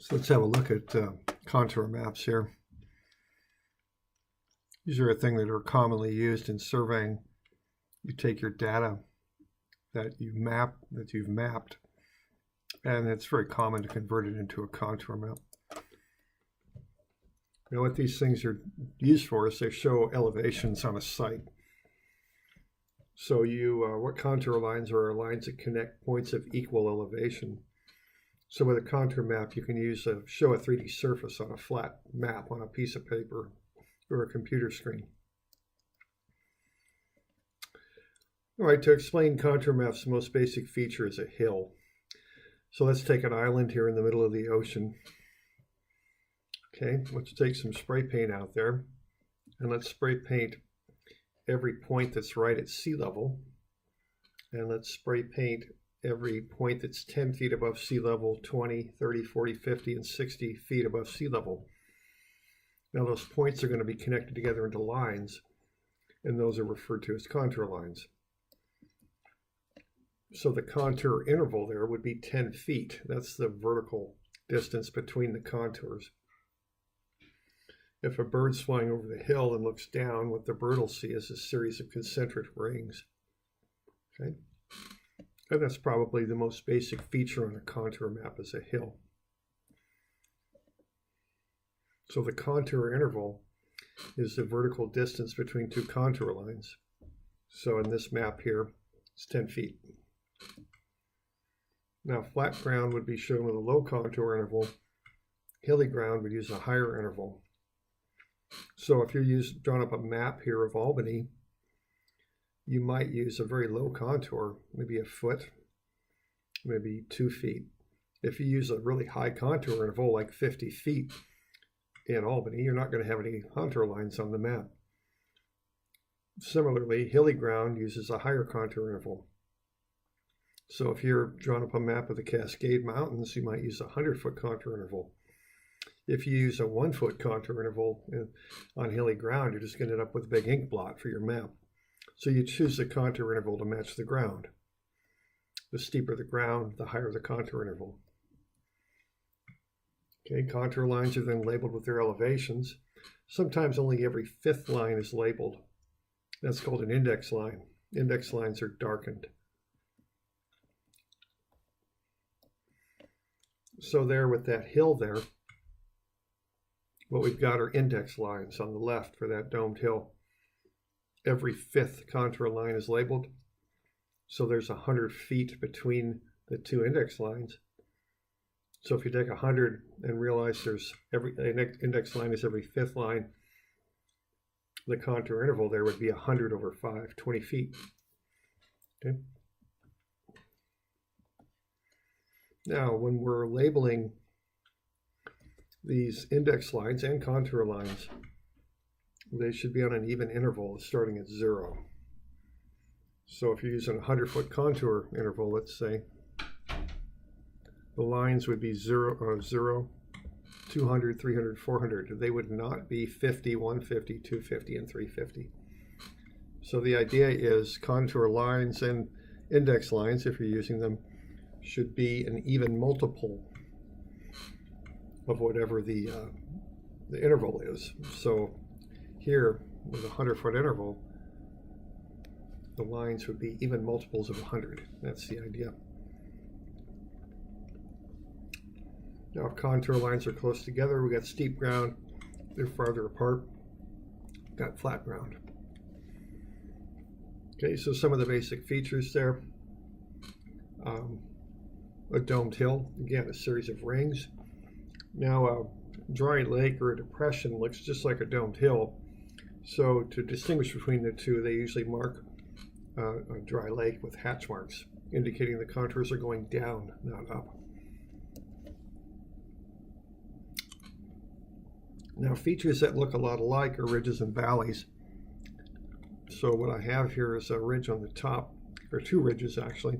So let's have a look at contour maps here. These are a thing that are commonly used in surveying. You take your data that you've mapped, and it's very common to convert it into a contour map. You know what these things are used for is they show elevations on a site. So what contour lines are lines that connect points of equal elevation. So with a contour map, you can show a 3D surface on a flat map on a piece of paper or a computer screen. All right, to explain contour maps, the most basic feature is a hill. So let's take an island here in the middle of the ocean. Okay, let's take some spray paint out there, and let's spray paint every point that's right at sea level, and let's spray paint every point that's 10 feet above sea level, 20, 30, 40, 50, and 60 feet above sea level. Now those points are going to be connected together into lines, and those are referred to as contour lines. So the contour interval there would be 10 feet. That's the vertical distance between the contours. If a bird's flying over the hill and looks down, what the bird will see is a series of concentric rings. Okay? And that's probably the most basic feature on a contour map is a hill. So the contour interval is the vertical distance between two contour lines. So in this map here, it's 10 feet. Now flat ground would be shown with a low contour interval. Hilly ground would use a higher interval. So if you're drawing up a map here of Albany, you might use a very low contour, maybe a foot, maybe 2 feet. If you use a really high contour interval, like 50 feet in Albany, you're not going to have any contour lines on the map. Similarly, hilly ground uses a higher contour interval. So if you're drawing up a map of the Cascade Mountains, you might use a 100-foot contour interval. If you use a 1-foot contour interval on hilly ground, you're just going to end up with a big ink blot for your map. So you choose the contour interval to match the ground. The steeper the ground, the higher the contour interval. Okay, contour lines are then labeled with their elevations. Sometimes only every 5th line is labeled. That's called an index line. Index lines are darkened. So there with that hill there, what we've got are index lines on the left for that domed hill. Every 5th contour line is labeled. So there's 100 feet between the two index lines. So if you take 100 and realize an index line is every 5th line, the contour interval there would be 100 over 5, 20 feet. Okay. Now, when we're labeling these index lines and contour lines, they should be on an even interval starting at 0. So if you're using a 100-foot contour interval, let's say, the lines would be 0, 200, 300, 400. They would not be 50, 150, 250, and 350. So the idea is contour lines and index lines, if you're using them, should be an even multiple of whatever the interval is. So here, with a 100-foot interval, the lines would be even multiples of 100. That's the idea. Now, if contour lines are close together, we got steep ground. If they're farther apart, got flat ground. Okay, so some of the basic features there. A domed hill, again, a series of rings. Now, a dry lake or a depression looks just like a domed hill. So to distinguish between the two, they usually mark a dry lake with hatch marks, indicating the contours are going down, not up. Now, features that look a lot alike are ridges and valleys. So what I have here is a ridge on the top, or 2 ridges actually,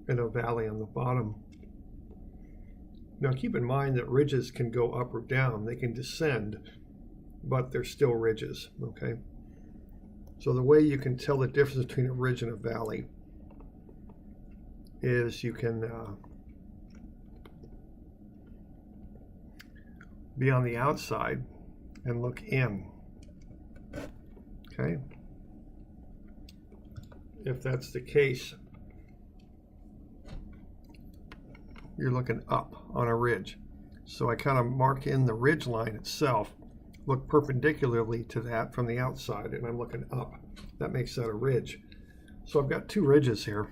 and a valley on the bottom. Now keep in mind that ridges can go up or down. They can descend, but they're still ridges, okay? So the way you can tell the difference between a ridge and a valley is you can be on the outside and look in. Okay? If that's the case, you're looking up on a ridge. So I kind of mark in the ridge line itself, look perpendicularly to that from the outside, and I'm looking up. That makes that a ridge. So I've got two ridges here.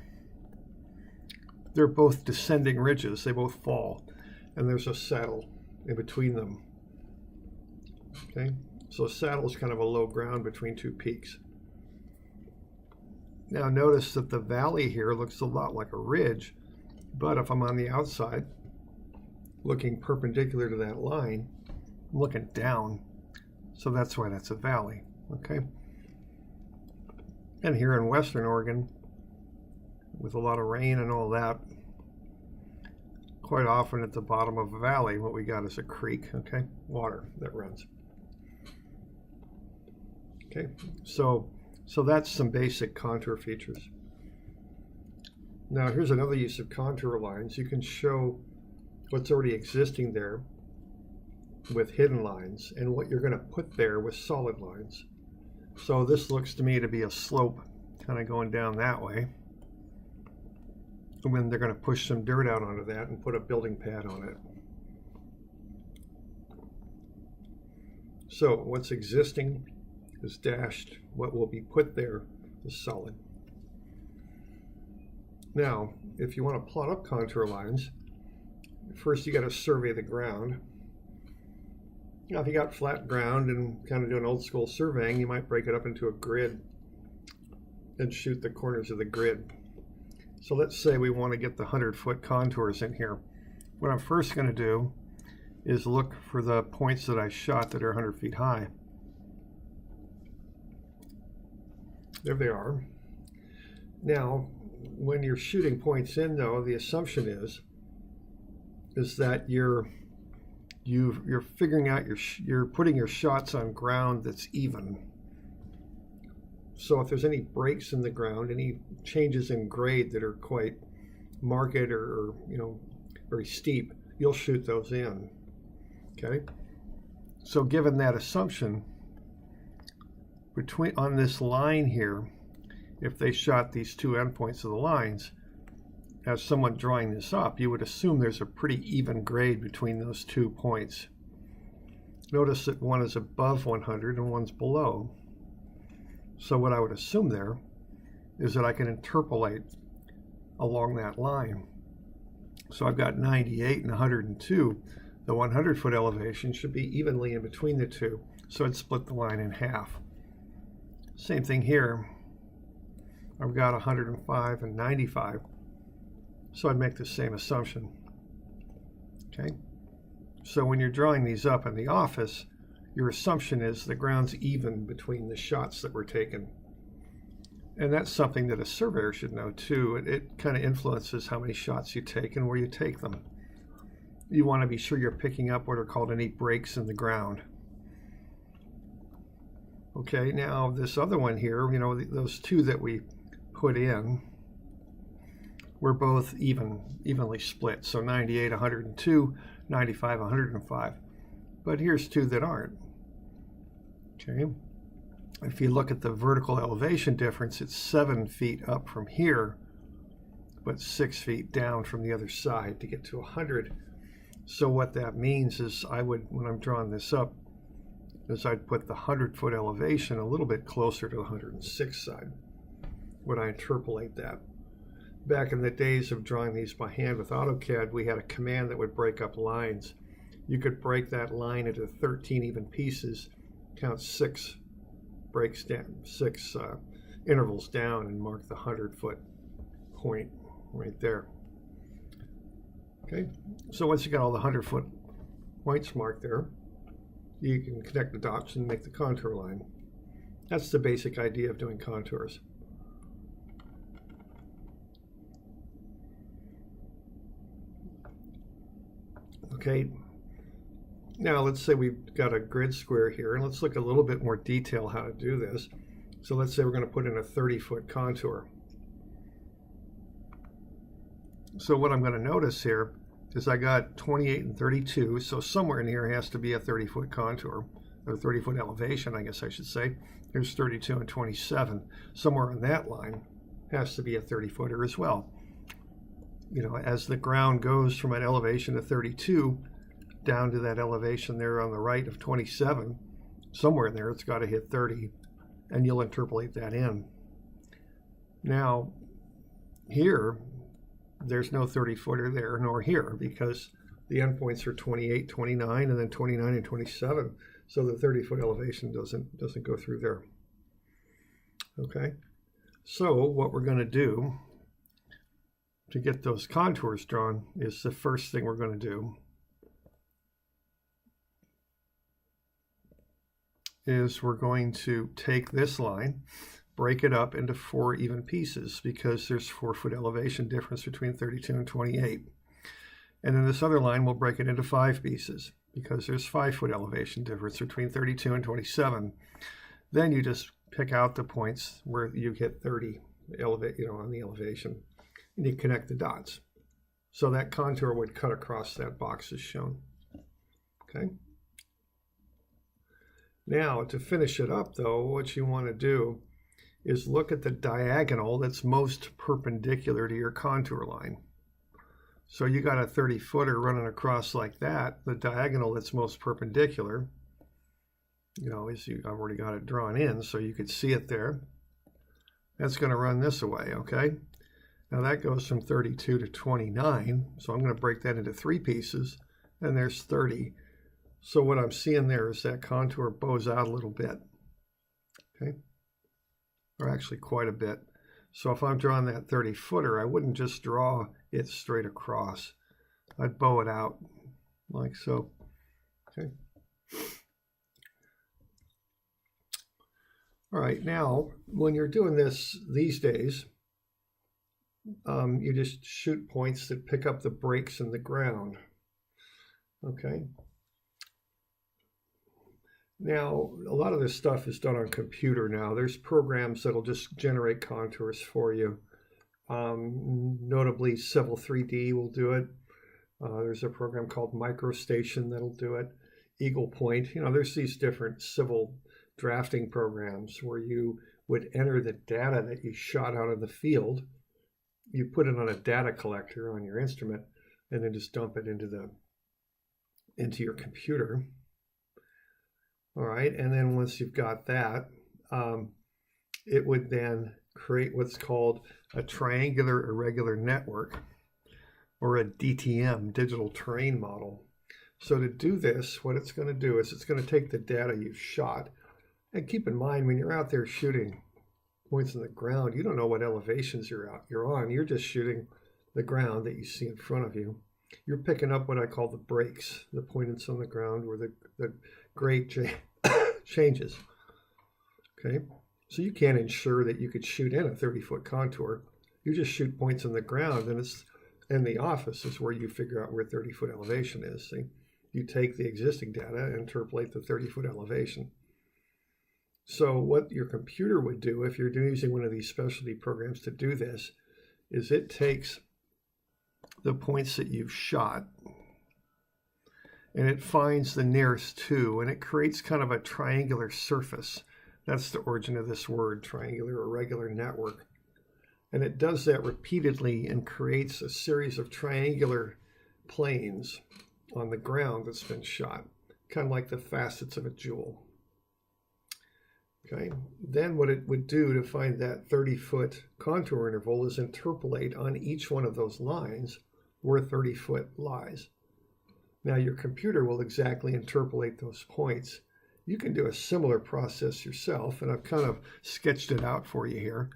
They're both descending ridges. They both fall, and there's a saddle in between them. Okay, so a saddle is kind of a low ground between two peaks. Now notice that the valley here looks a lot like a ridge, but if I'm on the outside, looking perpendicular to that line, I'm looking down. So that's why that's a valley, okay? And here in Western Oregon, with a lot of rain and all that, quite often at the bottom of a valley, what we got is a creek, okay? Water that runs. Okay, so that's some basic contour features. Now here's another use of contour lines. You can show what's already existing there with hidden lines and what you're going to put there with solid lines. So this looks to me to be a slope kind of going down that way. And then they're going to push some dirt out onto that and put a building pad on it. So what's existing is dashed. What will be put there is solid. Now, if you want to plot up contour lines, first you got to survey the ground. Now, if you got flat ground and kind of do an old school surveying, you might break it up into a grid and shoot the corners of the grid. So let's say we want to get the 100-foot contours in here. What I'm first going to do is look for the points that I shot that are 100 feet high. There they are. Now, when you're shooting points in, though, the assumption is that you're figuring out you're putting your shots on ground that's even. So if there's any breaks in the ground, any changes in grade that are quite marked or very steep, you'll shoot those in. Okay. So given that assumption, on this line here, if they shot these two endpoints of the lines, as someone drawing this up, you would assume there's a pretty even grade between those 2 points. Notice that one is above 100 and one's below. So what I would assume there is that I can interpolate along that line. So I've got 98 and 102. The 100-foot elevation should be evenly in between the two, so I'd split the line in half. Same thing here. I've got 105 and 95, so I'd make the same assumption. Okay, so when you're drawing these up in the office, your assumption is the ground's even between the shots that were taken. And that's something that a surveyor should know too. It kind of influences how many shots you take and where you take them. You want to be sure you're picking up what are called any breaks in the ground. Okay, now this other one here, those two that we put in were both evenly split. So 98, 102, 95, 105. But here's two that aren't. Okay, if you look at the vertical elevation difference, it's 7 feet up from here, but 6 feet down from the other side to get to 100. So what that means is when I'm drawing this up, is I'd put the 100-foot elevation a little bit closer to the 106 side when I interpolate that. Back in the days of drawing these by hand with AutoCAD, we had a command that would break up lines. You could break that line into 13 even pieces, count 6 breaks down, 6 intervals down, and mark the 100-foot point right there. Okay, so once you got all the 100-foot points marked there, you can connect the dots and make the contour line. That's the basic idea of doing contours. Okay, now let's say we've got a grid square here, and let's look a little bit more detail how to do this. So let's say we're going to put in a 30-foot contour. So what I'm going to notice here is I got 28 and 32, so somewhere in here has to be a 30-foot contour, or 30-foot elevation, I guess I should say. Here's 32 and 27. Somewhere on that line has to be a 30-footer as well. You know, as the ground goes from an elevation of 32 down to that elevation there on the right of 27, somewhere in there it's got to hit 30, and you'll interpolate that in. Now, here, there's no 30-footer there nor here because the endpoints are 28, 29, and then 29 and 27. So the 30-foot elevation doesn't go through there. Okay, so what we're going to do to get those contours drawn is the first thing we're going to do is we're going to take this line, break it up into 4 even pieces because there's 4-foot elevation difference between 32 and 28. And then this other line, we'll break it into 5 pieces because there's 5-foot elevation difference between 32 and 27. Then you just pick out the points where you hit 30 on the elevation, and you connect the dots. So that contour would cut across that box as shown. Okay. Now, to finish it up, though, what you want to do is look at the diagonal that's most perpendicular to your contour line. So you got a 30-footer running across like that. The diagonal that's most perpendicular, I've already got it drawn in so you could see it there. That's going to run this way, okay? Now that goes from 32 to 29, so I'm going to break that into 3 pieces, and there's 30. So what I'm seeing there is that contour bows out a little bit, okay? Or actually quite a bit. So if I'm drawing that 30-footer, I wouldn't just draw it straight across. I'd bow it out like so, okay? All right, now, when you're doing this these days, you just shoot points that pick up the breaks in the ground, okay? Now, a lot of this stuff is done on computer now. There's programs that'll just generate contours for you. Notably, Civil 3D will do it. There's a program called MicroStation that'll do it. Eagle Point, there's these different civil drafting programs where you would enter the data that you shot out of the field. You put it on a data collector on your instrument and then just dump it into your computer. All right, and then once you've got that, it would then create what's called a triangular irregular network, or a DTM, digital terrain model. So to do this, what it's going to do is it's going to take the data you've shot, and keep in mind when you're out there shooting points in the ground, you don't know what elevations you're on. You're just shooting the ground that you see in front of you. You're picking up what I call the breaks, the points on the ground where the grade changes. Okay, so you can't ensure that you could shoot in a 30-foot contour. You just shoot points in the ground, and it's in the office is where you figure out where 30-foot elevation is. See, you take the existing data and interpolate the 30-foot elevation. So what your computer would do if you're using one of these specialty programs to do this is it takes the points that you've shot and it finds the nearest 2, and it creates kind of a triangular surface. That's the origin of this word, triangular irregular network. And it does that repeatedly and creates a series of triangular planes on the ground that's been shot, kind of like the facets of a jewel. Okay, then what it would do to find that 30-foot contour interval is interpolate on each one of those lines where 30-foot lies. Now your computer will exactly interpolate those points. You can do a similar process yourself, and I've kind of sketched it out for you here.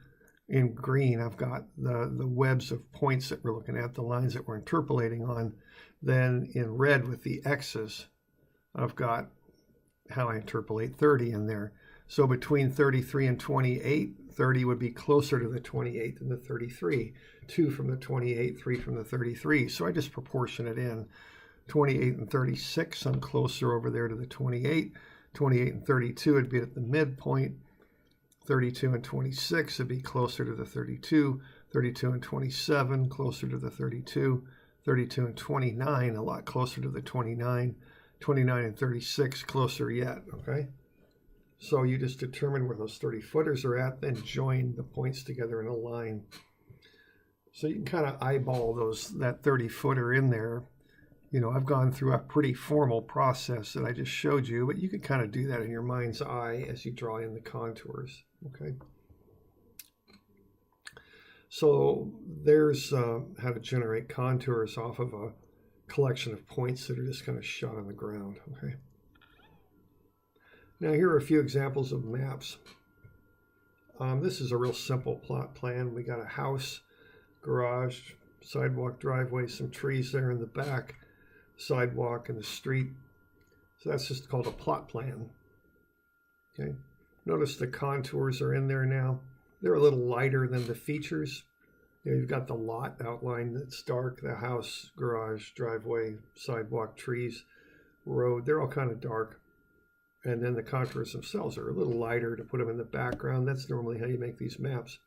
In green, I've got the webs of points that we're looking at, the lines that we're interpolating on. Then in red with the X's, I've got how I interpolate 30 in there. So between 33 and 28, 30 would be closer to the 28 than the 33. 2 from the 28, 3 from the 33. So I just proportion it in. 28 and 36, I'm closer over there to the 28. 28 and 32 would be at the midpoint. 32 and 26 would be closer to the 32. 32 and 27, closer to the 32. 32 and 29, a lot closer to the 29. 29 and 36, closer yet, okay? So you just determine where those 30 footers are at, then join the points together in a line. So you can kind of eyeball that 30 footer in there. You know, I've gone through a pretty formal process that I just showed you, but you can kind of do that in your mind's eye as you draw in the contours, okay? So there's how to generate contours off of a collection of points that are just kind of shot on the ground, okay? Now here are a few examples of maps. This is a real simple plot plan. We got a house, garage, sidewalk, driveway, some trees there in the back, sidewalk and the street. So that's just called a plot plan. Okay. Notice the contours are in there now. They're a little lighter than the features. You know, you've got the lot outline that's dark, the house, garage, driveway, sidewalk, trees, road. They're all kind of dark. And then the contours themselves are a little lighter to put them in the background. That's normally how you make these maps.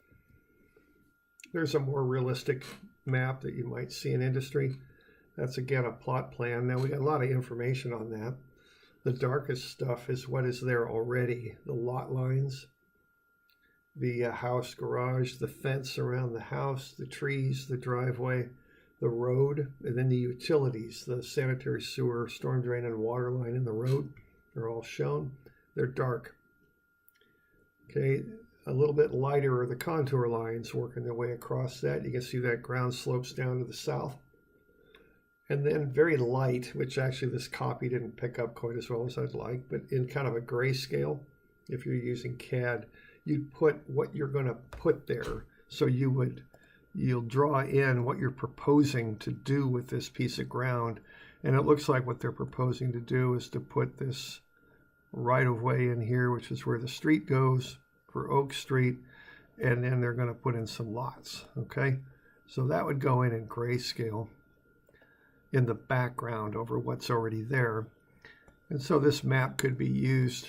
There's a more realistic map that you might see in industry. That's again a plot plan. Now we got a lot of information on that. The darkest stuff is what is there already. The lot lines, the house, garage, the fence around the house, the trees, the driveway, the road, and then the utilities, the sanitary sewer, storm drain, and water line in the road. They're all shown. They're dark. Okay, a little bit lighter are the contour lines working their way across that. You can see that ground slopes down to the south. And then very light, which actually this copy didn't pick up quite as well as I'd like, but in kind of a grayscale, if you're using CAD, you'd put what you're going to put there. So you'll draw in what you're proposing to do with this piece of ground. And it looks like what they're proposing to do is to put this right-of-way in here, which is where the street goes for Oak Street. And then they're going to put in some lots, okay? So that would go in grayscale in the background over what's already there. And so this map could be used,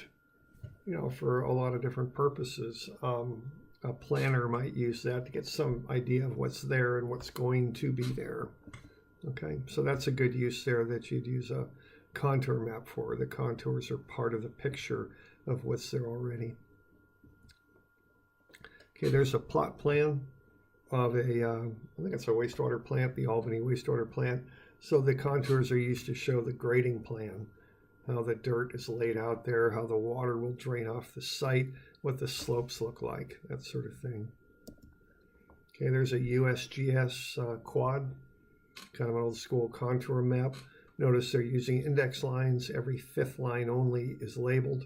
you know, for a lot of different purposes. A planner might use that to get some idea of what's there and what's going to be there. Okay, so that's a good use there that you'd use a contour map for. The contours are part of the picture of what's there already. Okay, there's a plot plan of I think it's a wastewater plant, the Albany wastewater plant. So the contours are used to show the grading plan, how the dirt is laid out there, how the water will drain off the site, what the slopes look like, that sort of thing. Okay, there's a USGS quad, kind of an old school contour map. Notice they're using index lines. Every fifth line only is labeled.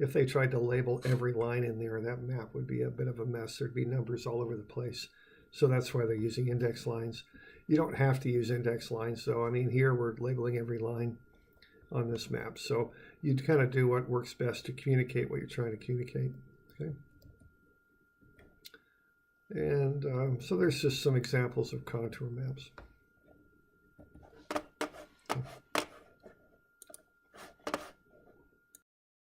If they tried to label every line in there, that map would be a bit of a mess. There'd be numbers all over the place. So that's why they're using index lines. You don't have to use index lines, though. I mean, here we're labeling every line on this map. So you'd kind of do what works best to communicate what you're trying to communicate. Okay. And so there's just some examples of contour maps.